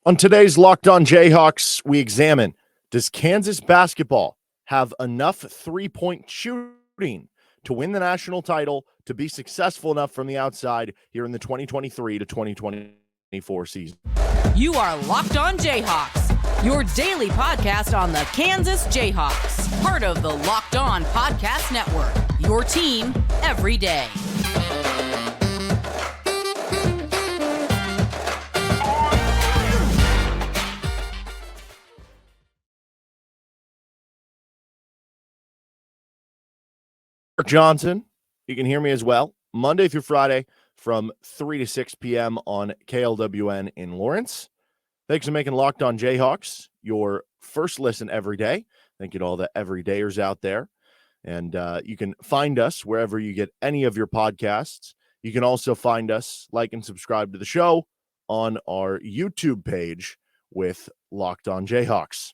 On today's Locked On Jayhawks, we examine, does Kansas basketball have enough three-point shooting to win the national title, to be successful enough from the outside here in the 2023 to 2024 season? You are Locked On Jayhawks, your daily podcast on the Kansas Jayhawks, part of the Locked On Podcast Network, your team every day. Johnson, you can hear me as well, Monday through Friday from 3 to 6 p.m. on KLWN in Lawrence. Thanks for making Locked On Jayhawks your first listen every day. Thank you to all the everydayers out there. And you can find us wherever you get any of your podcasts. You can also find us, like and subscribe to the show on our YouTube page with Locked On Jayhawks.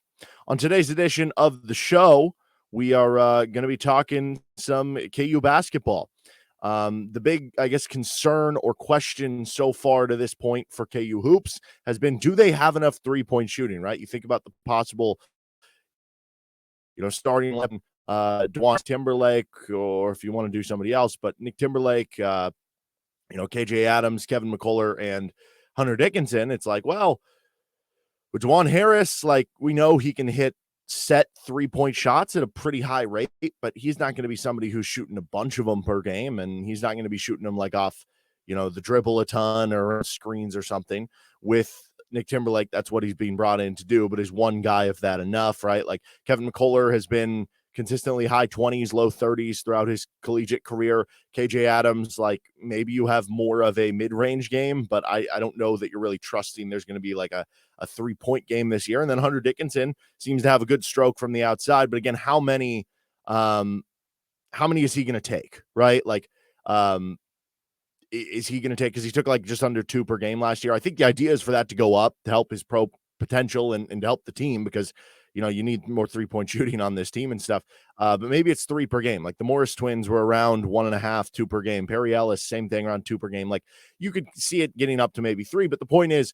On today's edition of the show, we are going to be talking some KU basketball. The big, concern or question so far to this point for KU hoops has been, do they have enough three-point shooting, right? You think about the possible, starting 11, DeJuan Timberlake, or if you want to do somebody else, but Nick Timberlake, KJ Adams, Kevin McCullough, and Hunter Dickinson. It's like, well, with DeJuan Harris, we know he can hit set three-point shots at a pretty high rate, but he's not going to be somebody who's shooting a bunch of them per game, and he's not going to be shooting them off, the dribble a ton or screens or something. With Nick Timberlake, that's what he's being brought in to do, but is one guy of that enough, right? Kevin McCullough has been consistently high 20s, low 30s throughout his collegiate career. KJ Adams, maybe you have more of a mid-range game, but I don't know that you're really trusting there's going to be a three-point game this year. And then Hunter Dickinson seems to have a good stroke from the outside, but again, how many is he going to take, right? Is he going to take, because he took just under 2 per game last year. I think the idea is for that to go up to help his pro potential and to help the team, because you need more three-point shooting on this team and stuff. But maybe it's 3 per game. The Morris twins were around 1.5, 2 per game. Perry Ellis, same thing, around 2 per game. You could see it getting up to maybe 3, but the point is,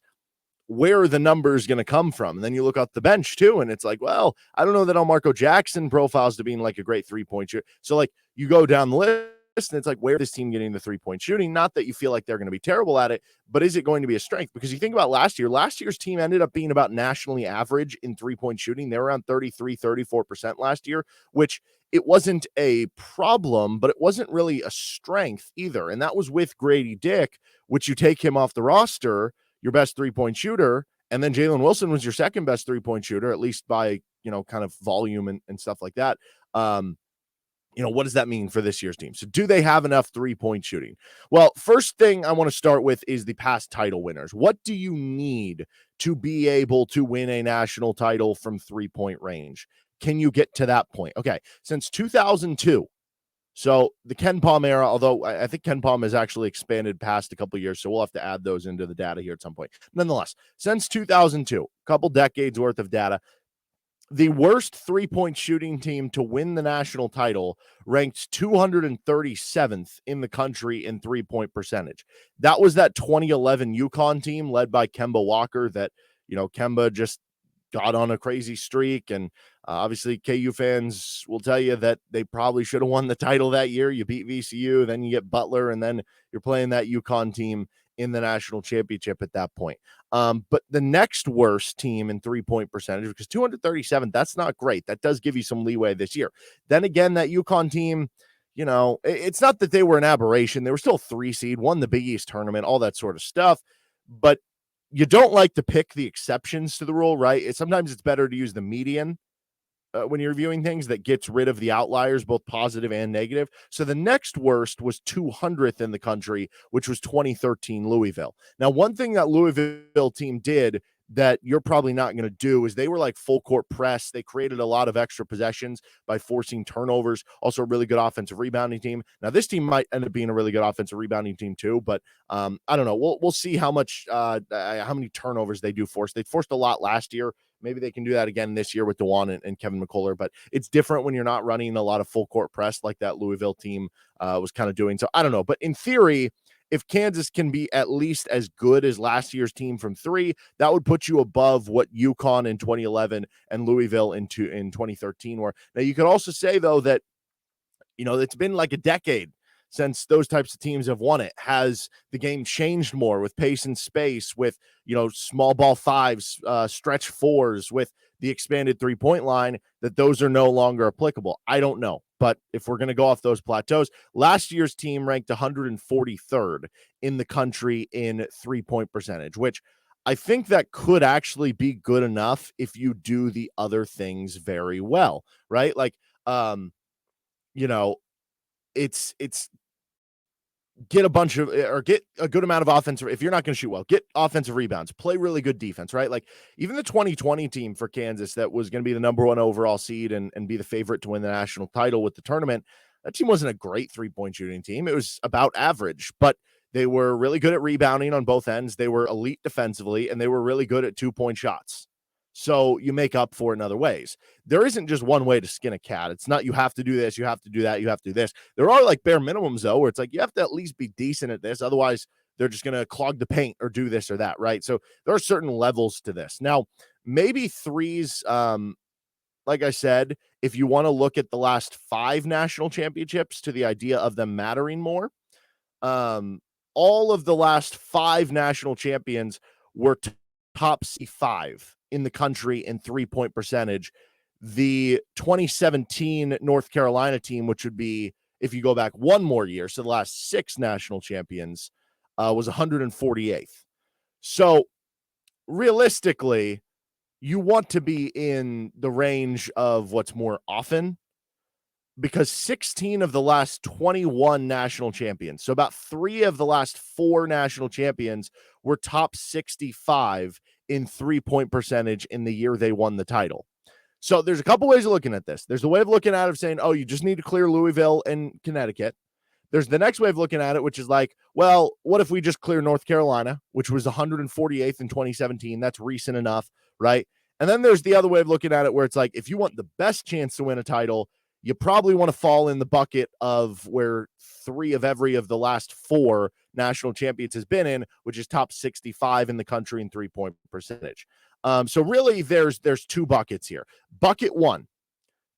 where are the numbers going to come from? And then you look at the bench too, and it's well, I don't know that Marco Jackson profiles to being a great three-point shooter. So you go down the list, and it's where is this team getting the three-point shooting? Not that you feel like they're going to be terrible at it, but is it going to be a strength? Because you think about last year's team ended up being about nationally average in three-point shooting. They were around 33, 34% last year, which it wasn't a problem, but it wasn't really a strength either. And that was with Grady Dick, which you take him off the roster, your best three-point shooter, and then Jalen Wilson was your second best three-point shooter, at least by, kind of volume and stuff like that. What does that mean for this year's team? So do they have enough three-point shooting? Well, first thing I want to start with is the past title winners. What do you need to be able to win a national title from three-point range? Can you get to that point? Okay, since 2002, so the Ken Palm era, although I think Ken Palm has actually expanded past a couple of years, so we'll have to add those into the data here at some point. Nonetheless, since 2002, a couple decades worth of data, the worst three-point shooting team to win the national title ranked 237th in the country in three-point percentage. That was that 2011 UConn team led by Kemba Walker that, Kemba just got on a crazy streak. And obviously KU fans will tell you that they probably should have won the title that year. You beat VCU, then you get Butler, and then you're playing that UConn team in the national championship at that point. But the next worst team in three-point percentage, because 237, that's not great. That does give you some leeway this year. Then again, that UConn team, it's not that they were an aberration. They were still 3 seed, won the Big East tournament, all that sort of stuff. But you don't like to pick the exceptions to the rule, right? Sometimes it's better to use the median when you're viewing things that gets rid of the outliers, both positive and negative. So the next worst was 200th in the country, which was 2013 Louisville. Now, one thing that Louisville team did that you're probably not going to do is they were full court press. They created a lot of extra possessions by forcing turnovers. Also a really good offensive rebounding team. Now this team might end up being a really good offensive rebounding team too, but I don't know. We'll see how many turnovers they do force. They forced a lot last year. Maybe they can do that again this year with DeJuan and Kevin McCullough, but it's different when you're not running a lot of full court press like that Louisville team was kind of doing. So I don't know, but in theory, if Kansas can be at least as good as last year's team from three, that would put you above what UConn in 2011 and Louisville in 2013 were. Now, you could also say, though, that, it's been like a decade since those types of teams have won it. Has the game changed more with pace and space, with, small ball fives, stretch fours, with the expanded three-point line, that those are no longer applicable? I don't know. But if we're going to go off those plateaus, last year's team ranked 143rd in the country in three-point percentage, which I think that could actually be good enough if you do the other things very well, right? Like, it's get a bunch of, or get a good amount of offensive. If you're not going to shoot well, get offensive rebounds, play really good defense, right? Like, even the 2020 team for Kansas that was going to be the number one overall seed and be the favorite to win the national title with the tournament, that team wasn't a great 3-point shooting team. It was about average, but they were really good at rebounding on both ends. They were elite defensively, and they were really good at 2-point shots. So you make up for it in other ways. There isn't just one way to skin a cat. It's not you have to do this, you have to do that, you have to do this. There are like bare minimums, though, where it's like you have to at least be decent at this. Otherwise, they're just going to clog the paint or do this or that, right? So there are certain levels to this. Now, maybe threes, like I said, if you want to look at the last 5 national championships to the idea of them mattering more, all of the last 5 national champions were top C5 in the country in 3-point percentage. The 2017 North Carolina team, which would be, if you go back one more year, so the last 6 national champions, was 148th. So realistically, you want to be in the range of what's more often, because 16 of the last 21 national champions, so about 3 of the last 4 national champions, were top 65 in 3-point percentage in the year they won the title. So there's a couple ways of looking at this. There's the way of looking at it of saying, oh, you just need to clear Louisville and Connecticut. There's the next way of looking at it, which is like, well, what if we just clear North Carolina, which was 148th in 2017? That's recent enough, right? And then there's the other way of looking at it, where it's like, if you want the best chance to win a title, you probably want to fall in the bucket of where 3 of every of the last 4 national champions has been in, which is top 65 in the country in 3-point percentage. So really there's 2 buckets here. Bucket 1,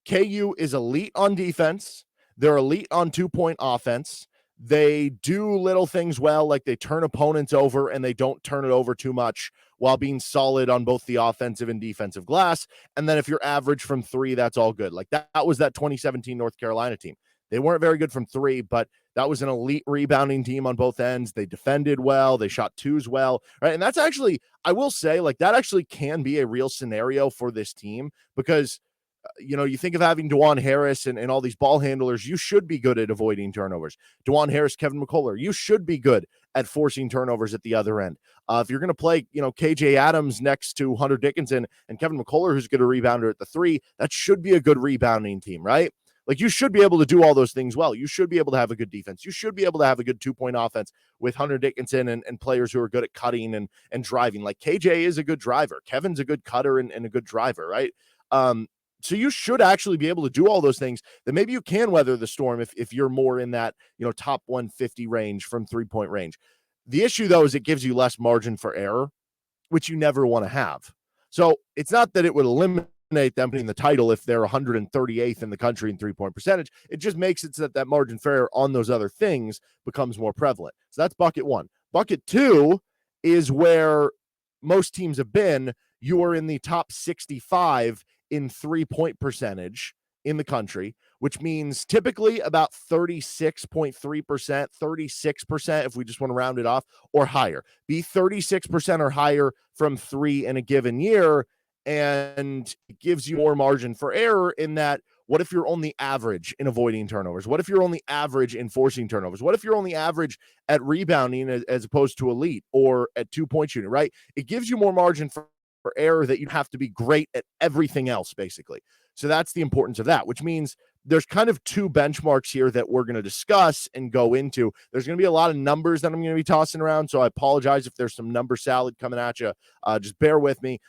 KU is elite on defense. They're elite on 2-point offense. They do little things well, like they turn opponents over and they don't turn it over too much while being solid on both the offensive and defensive glass. And then if you're average from 3, that's all good. Like that was that 2017 North Carolina team. They weren't very good from 3, but that was an elite rebounding team on both ends. They defended well. They shot 2s well, right? And that's actually, I will say, like that actually can be a real scenario for this team, because you think of having DeJuan Harris and all these ball handlers. You should be good at avoiding turnovers. DeJuan Harris, Kevin McCullough, you should be good at forcing turnovers at the other end. If you're going to play, KJ Adams next to Hunter Dickinson and Kevin McCullough, who's going to rebounder at the 3, that should be a good rebounding team, right? Like you should be able to do all those things well. You should be able to have a good defense. You should be able to have a good 2-point offense with Hunter Dickinson and players who are good at cutting and driving. Like KJ is a good driver. Kevin's a good cutter and a good driver, right? So you should actually be able to do all those things that maybe you can weather the storm if you're more in that, top 150 range from 3-point range. The issue, though, is it gives you less margin for error, which you never want to have. So it's not that it would eliminate them winning the title if they're 138th in the country in 3-point percentage. It just makes it so that margin for error on those other things becomes more prevalent. So that's bucket 1. Bucket 2 is where most teams have been. You are in the top 65 in 3-point percentage in the country, which means typically about 36.3%, 36%, if we just want to round it off, or higher. Be 36% or higher from 3 in a given year, and it gives you more margin for error in that. What if you're only average in avoiding turnovers? What if you're only average in forcing turnovers? What if you're only average at rebounding as opposed to elite, or at 2-point shooting, right? It gives you more margin for error that you'd have to be great at everything else, basically. So that's the importance of that, which means there's kind of 2 benchmarks here that we're going to discuss and go into. There's going to be a lot of numbers that I'm going to be tossing around, so I apologize if there's some number salad coming at you. Just bear with me.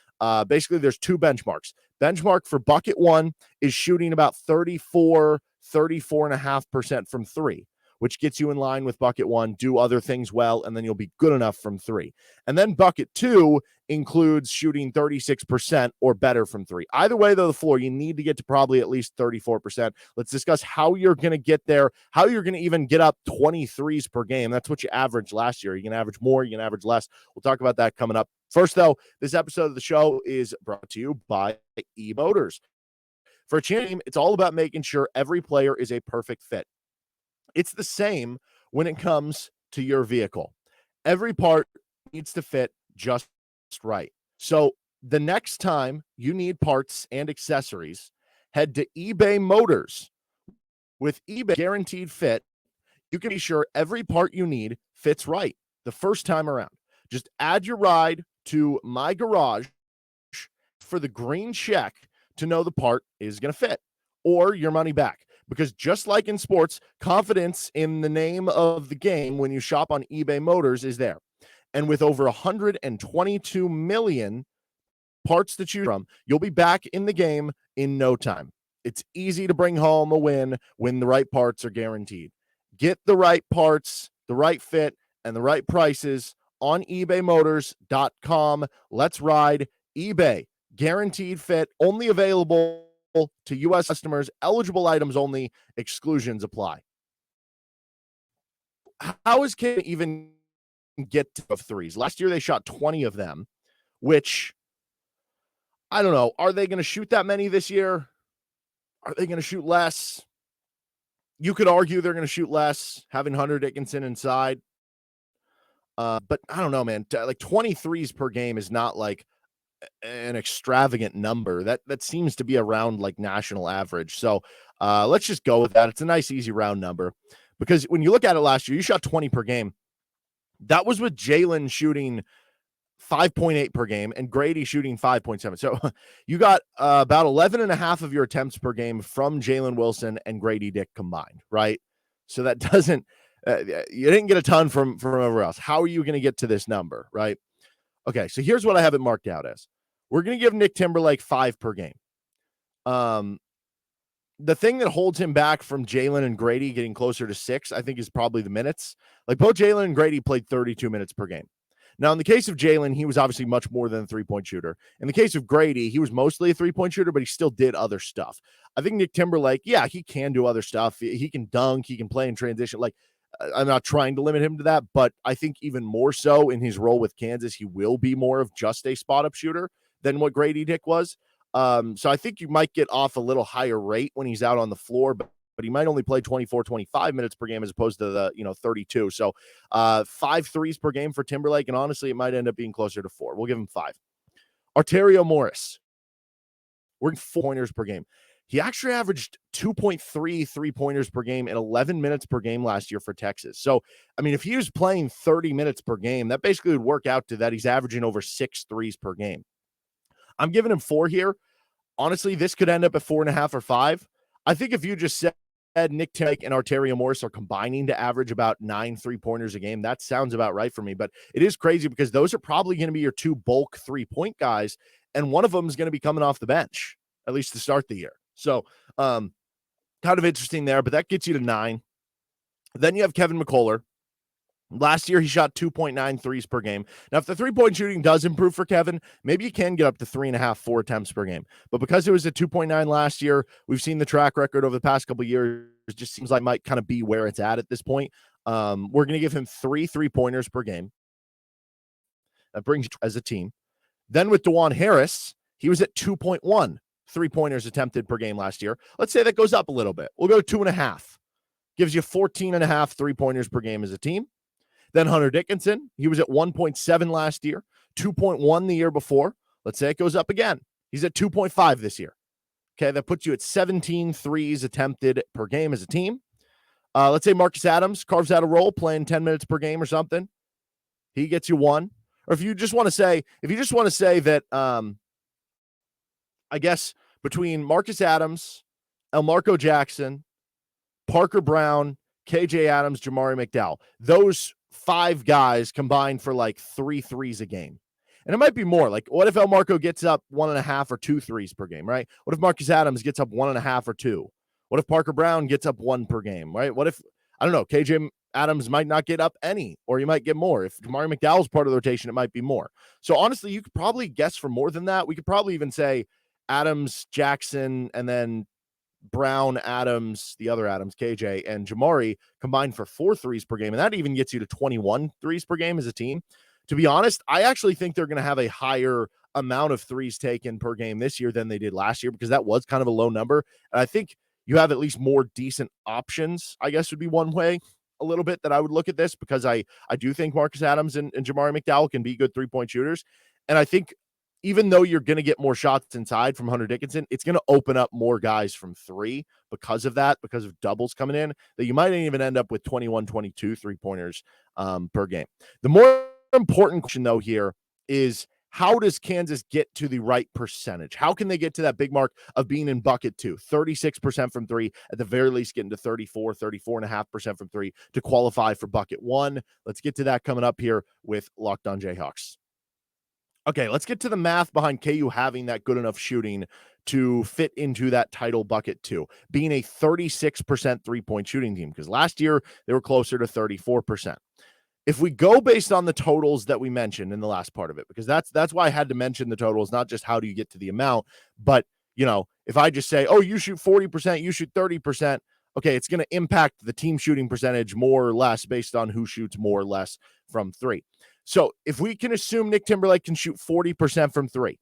Basically, there's 2 benchmarks. Benchmark for bucket 1 is shooting about 34.5% from 3, which gets you in line with bucket 1. Do other things well, and then you'll be good enough from 3. And then bucket 2 includes shooting 36% or better from 3. Either way, though, the floor, you need to get to probably at least 34%. Let's discuss how you're going to get there, how you're going to even get up 23s per game. That's what you averaged last year. You can average more, you can average less. We'll talk about that coming up. First, though, this episode of the show is brought to you by eMotors. For a team, it's all about making sure every player is a perfect fit. It's the same when it comes to your vehicle. Every part needs to fit just right. So the next time you need parts and accessories, head to eBay Motors. With eBay Guaranteed Fit, you can be sure every part you need fits right the first time around. Just add your ride to My Garage for the green check to know the part is going to fit, or your money back. Because just like in sports, confidence in the name of the game when you shop on eBay Motors is there. And with over 122 million parts to choose from, you'll be back in the game in no time. It's easy to bring home a win when the right parts are guaranteed. Get the right parts, the right fit, and the right prices on ebaymotors.com. Let's ride. eBay. Guaranteed fit, only available to U.S. customers, eligible items only, exclusions apply. How is Kevin even get to 3s? Last year they shot 20 of them, which I don't know. Are they going to shoot that many this year? Are they going to shoot less? You could argue they're going to shoot less, having Hunter Dickinson inside. But I don't know, man. Like 23s per game is not like an extravagant number. That seems to be around like national average. So let's just go with that. It's a nice, easy round number. Because when you look at it last year, you shot 20 per game. That was with Jalen shooting 5.8 per game and Grady shooting 5.7. So you got about 11 and a half of your attempts per game from Jalen Wilson and Grady Dick combined, right? So that doesn't, you didn't get a ton from everywhere else. How are you going to get to this number, right? Okay, so here's what I have it marked out as. We're going to give Nick Timberlake 5 per game. The thing that holds him back from Jalen and Grady getting closer to 6, I think, is probably the minutes. Like both Jalen and Grady played 32 minutes per game. Now, in the case of Jalen, he was obviously much more than a three-point shooter. In the case of Grady, he was mostly a three-point shooter, but he still did other stuff. I think Nick Timberlake, yeah, he can do other stuff. He can dunk. He can play in transition. Like, I'm not trying to limit him to that, but I think even more so in his role with Kansas, he will be more of just a spot-up shooter than what Grady Dick was. So I think you might get off a little higher rate when he's out on the floor, but he might only play 24, 25 minutes per game as opposed to the 32. So 5 threes per game for Timberlake, and honestly, it might end up being closer to 4. We'll give him 5. Arterio Morris, we're 4-pointers per game. He actually averaged 2.3 3-pointers per game and 11 minutes per game last year for Texas. So, I mean, if he was playing 30 minutes per game, that basically would work out to that he's averaging over 6 threes per game. I'm giving him 4 here. Honestly, this could end up at 4.5 or 5. I think if you just said Nick Timberlake and Arterio Morris are combining to average about 9 3-pointers a game, that sounds about right for me. But it is crazy because those are probably going to be your 2 bulk 3-point guys, and one of them is going to be coming off the bench, at least to start the year. So kind of interesting there, but that gets you to 9. Then you have Kevin McCullough. Last year, he shot 2.9 threes per game. Now, if the 3-point shooting does improve for Kevin, maybe you can get up to 3.5, 4 attempts per game. But because it was at 2.9 last year, we've seen the track record over the past couple of years. It just seems like it might kind of be where it's at this point. We're going to give him 3 3-pointers per game. That brings you as a team. Then with DeJuan Harris, he was at 2.1 3-pointers attempted per game last year. Let's say that goes up a little bit. We'll go 2.5. Gives you 14.5 3-pointers per game as a team. Then Hunter Dickinson, he was at 1.7 last year, 2.1 the year before. Let's say it goes up again. He's at 2.5 this year. Okay, that puts you at 17 threes attempted per game as a team. Let's say Marcus Adams carves out a role playing 10 minutes per game or something. He gets you 1. Or if you just want to say that, I guess between Marcus Adams, Elmarco Jackson, Parker Brown, KJ Adams, Jamari McDowell, those 5 guys combined for like 3 threes a game. And it might be more. Like, what if Elmarco gets up 1.5 or 2 threes per game, right? What if Marcus Adams gets up 1.5 or 2? What if Parker Brown gets up 1 per game, right? What if I don't know, KJ Adams might not get up any, or you might get more. If Jamari McDowell's part of the rotation, it might be more. So honestly, you could probably guess for more than that. We could probably even say Adams, Jackson, and then Brown, Adams, the other Adams, KJ, and Jamari combined for 4 threes per game. And that even gets you to 21 threes per game as a team. To be honest, I actually think they're going to have a higher amount of threes taken per game this year than they did last year, because that was kind of a low number. And I think you have at least more decent options, I guess would be one way a little bit that I would look at this, because I do think Marcus Adams and Jamari McDowell can be good 3-point shooters. And I think even though you're going to get more shots inside from Hunter Dickinson, it's going to open up more guys from 3 because of that, because of doubles coming in, that you might even end up with 21, 22 3-pointers per game. The more important question, though, here is, how does Kansas get to the right percentage? How can they get to that big mark of being in bucket 2, 36% from 3, at the very least getting to 34.5% from 3 to qualify for bucket 1? Let's get to that coming up here with Locked On Jayhawks. Okay, let's get to the math behind KU having that good enough shooting to fit into that title bucket 2, being a 36% 3-point shooting team, because last year they were closer to 34%. If we go based on the totals that we mentioned in the last part of it, because that's why I had to mention the totals, not just how do you get to the amount, but, you know, if I just say, oh, you shoot 40%, you shoot 30%, okay, it's going to impact the team shooting percentage more or less based on who shoots more or less from 3. So if we can assume Nick Timberlake can shoot 40% from 3,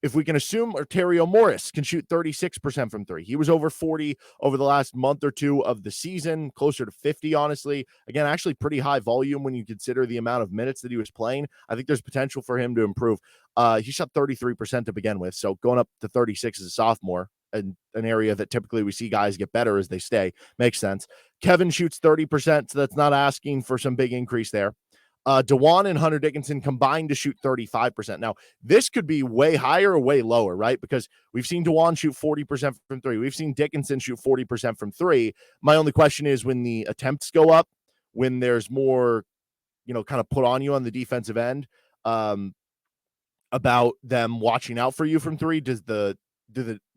if we can assume Arterio Morris can shoot 36% from 3, he was over 40 over the last month or two of the season, closer to 50, honestly. Again, actually pretty high volume when you consider the amount of minutes that he was playing. I think there's potential for him to improve. He shot 33% to begin with, so going up to 36 as a sophomore, an area that typically we see guys get better as they stay, makes sense. Kevin shoots 30%, so that's not asking for some big increase there. DeJuan and Hunter Dickinson combined to shoot 35%. Now, this could be way higher or way lower, right? Because we've seen DeJuan shoot 40% from 3. We've seen Dickinson shoot 40% from 3. My only question is, when the attempts go up, when there's more, you know, kind of put on you on the defensive end, about them watching out for you from 3, does the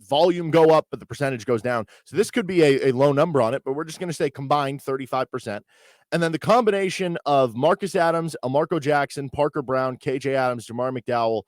volume go up, but the percentage goes down? So this could be a low number on it, but we're just going to say combined 35%. And then the combination of Marcus Adams, Amarco Jackson, Parker Brown, KJ Adams, Jamari McDowell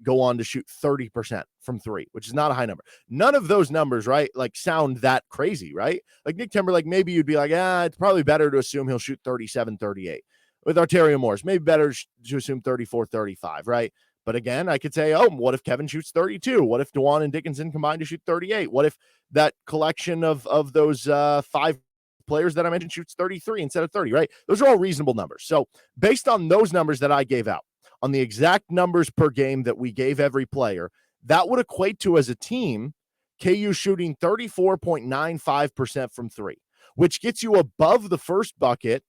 go on to shoot 30% from 3, which is not a high number. None of those numbers, right, like sound that crazy, right? Like Nick Timberlake, maybe you'd be like, it's probably better to assume he'll shoot 37, 38. With Arterio Morris, maybe better to assume 34, 35, right? But again, I could say, what if Kevin shoots 32? What if DeJuan and Dickinson combine to shoot 38? What if that collection of those 5 players that I mentioned shoots 33 instead of 30, right? Those are all reasonable numbers. So based on those numbers that I gave out, on the exact numbers per game that we gave every player, that would equate to, as a team, KU shooting 34.95% from 3, which gets you above the first bucket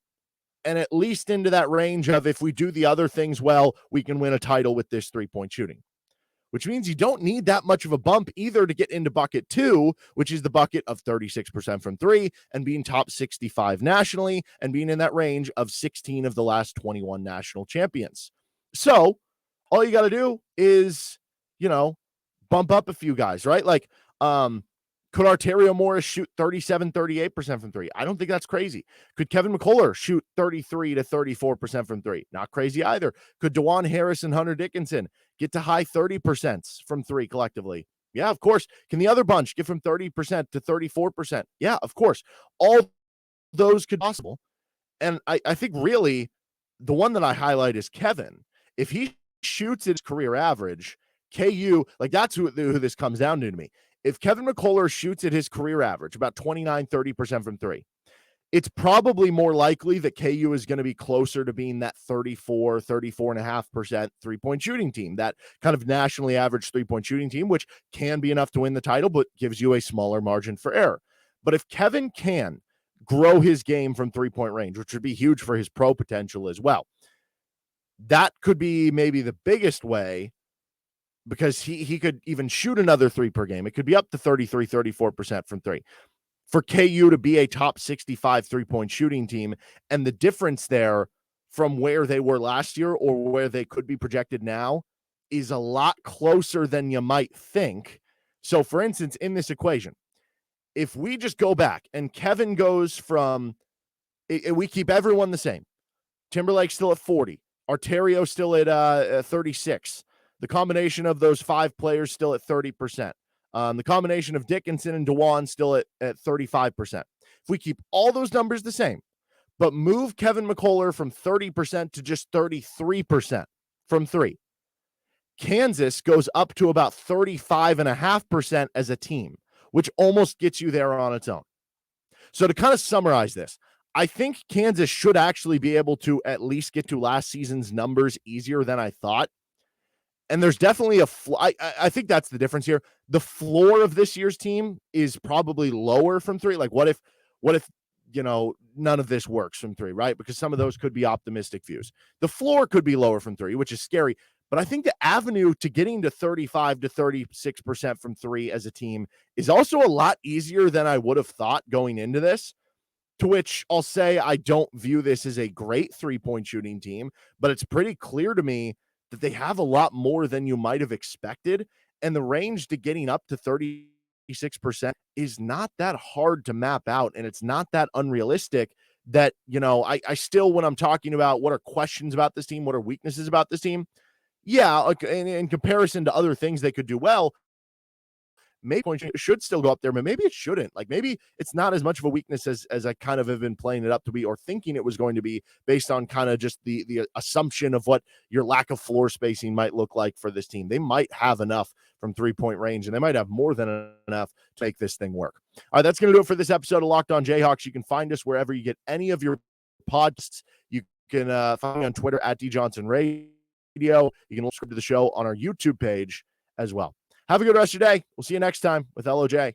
and at least into that range of, if we do the other things well, we can win a title with this 3-point shooting. Which means you don't need that much of a bump either to get into bucket 2, which is the bucket of 36% from 3 and being top 65 nationally and being in that range of 16 of the last 21 national champions. So all you got to do is, you know, bump up a few guys, right? Like, could Arterio Morris shoot 37, 38% from 3? I don't think that's crazy. Could Kevin McCullough shoot 33 to 34% from 3? Not crazy either. Could DeJuan Harris and Hunter Dickinson get to high 30% from 3 collectively? Yeah, of course. Can the other bunch get from 30% to 34%? Yeah, of course. All those could be possible. And I think really the one that I highlight is Kevin. If he shoots his career average, KU, like, that's who this comes down to me. If Kevin McCullough shoots at his career average, about 29, 30% from 3, it's probably more likely that KU is going to be closer to being that 34.5% 3-point shooting team, that kind of nationally average 3-point shooting team, which can be enough to win the title, but gives you a smaller margin for error. But if Kevin can grow his game from 3-point range, which would be huge for his pro potential as well, that could be maybe the biggest way, because he could even shoot another 3 per game. It could be up to 33, 34% from 3. For KU to be a top 65 3-point shooting team, and the difference there from where they were last year or where they could be projected now is a lot closer than you might think. So, for instance, in this equation, if we just go back and Kevin goes from, we keep everyone the same. Timberlake's still at 40. Arterio still at 36. The combination of those 5 players still at 30%. The combination of Dickinson and DeJuan still at 35%. If we keep all those numbers the same, but move Kevin McCullough from 30% to just 33% from 3, Kansas goes up to about 35.5% as a team, which almost gets you there on its own. So to kind of summarize this, I think Kansas should actually be able to at least get to last season's numbers easier than I thought. And there's definitely I think that's the difference here. The floor of this year's team is probably lower from 3. Like what if, none of this works from 3, right? Because some of those could be optimistic views. The floor could be lower from 3, which is scary. But I think the avenue to getting to 35 to 36% from 3 as a team is also a lot easier than I would have thought going into this. To which I'll say I don't view this as a great 3-point shooting team, but it's pretty clear to me that they have a lot more than you might have expected. And the range to getting up to 36% is not that hard to map out. And it's not that unrealistic that, I still, when I'm talking about what are questions about this team, what are weaknesses about this team, yeah, like in comparison to other things they could do well, maybe it should still go up there, but maybe it shouldn't. Like maybe it's not as much of a weakness as I kind of have been playing it up to be or thinking it was going to be based on kind of just the assumption of what your lack of floor spacing might look like for this team. They might have enough from 3-point range, and they might have more than enough to make this thing work. All right, that's going to do it for this episode of Locked On Jayhawks. You can find us wherever you get any of your podcasts. You can find me on Twitter at DJohnsonRadio. You can subscribe to the show on our YouTube page as well. Have a good rest of your day. We'll see you next time with LOJ.